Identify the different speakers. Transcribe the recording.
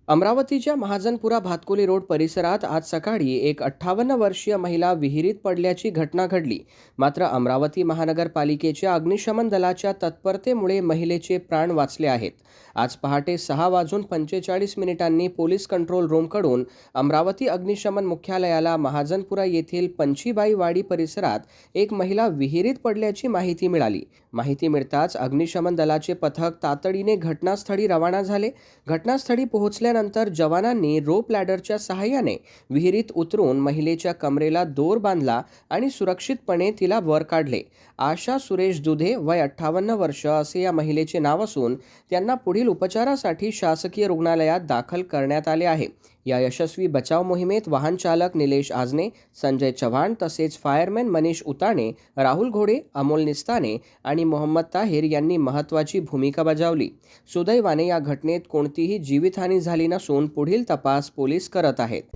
Speaker 1: अमरावतीच्या महाजनपुरा भातकुली रोड परिसरात आज सकाळी एक 58 वर्षीय महिला विहिरीत पडल्याची घटना घडली। मात्र अमरावती महानगरपालिकेच्या अग्निशमन दलाच्या तत्परतेमुळे महिलेचे प्राण वाचले आहेत। आज पहाटे 6:45 पोलीस कंट्रोल रूमकडून अमरावती अग्निशमन मुख्यालयाला महाजनपुरा येथील पंचीबाई वाडी परिसरात एक महिला विहिरीत पडल्याची माहिती मिळाली। माहिती मिळताच अग्निशमन दलाचे पथक तातडीने घटनास्थळी रवाना झाले। घटनास्थळी पोहोचल्यानंतर जवानांनी रोप लॅडरच्या सहाय्याने विहिरीत उतरून महिलेच्या कमरेला दोर बांधला आणि सुरक्षितपणे तिला वर काढले। आशा सुरेश दुधे, वय 58 वर्ष असे या महिलेचे नाव असून त्यांना पुढील उपचारासाठी शासकीय रुग्णालयात दाखल करण्यात आले आहे। या यशस्वी बचाव मोहिमेत वाहन चालक निलेश आजने, संजय चव्हाण तसेच फायरमॅन मनीष उताणे, राहुल घोडे, अमोल निस्ताने आणि मोहम्मद ताहिर यांनी महत्त्वाची भूमिका बजावली। सुदैवाने या घटनेत कोणतीही जीवितहानी झाली नसून पुढील तपास पोलीस करत आहेत।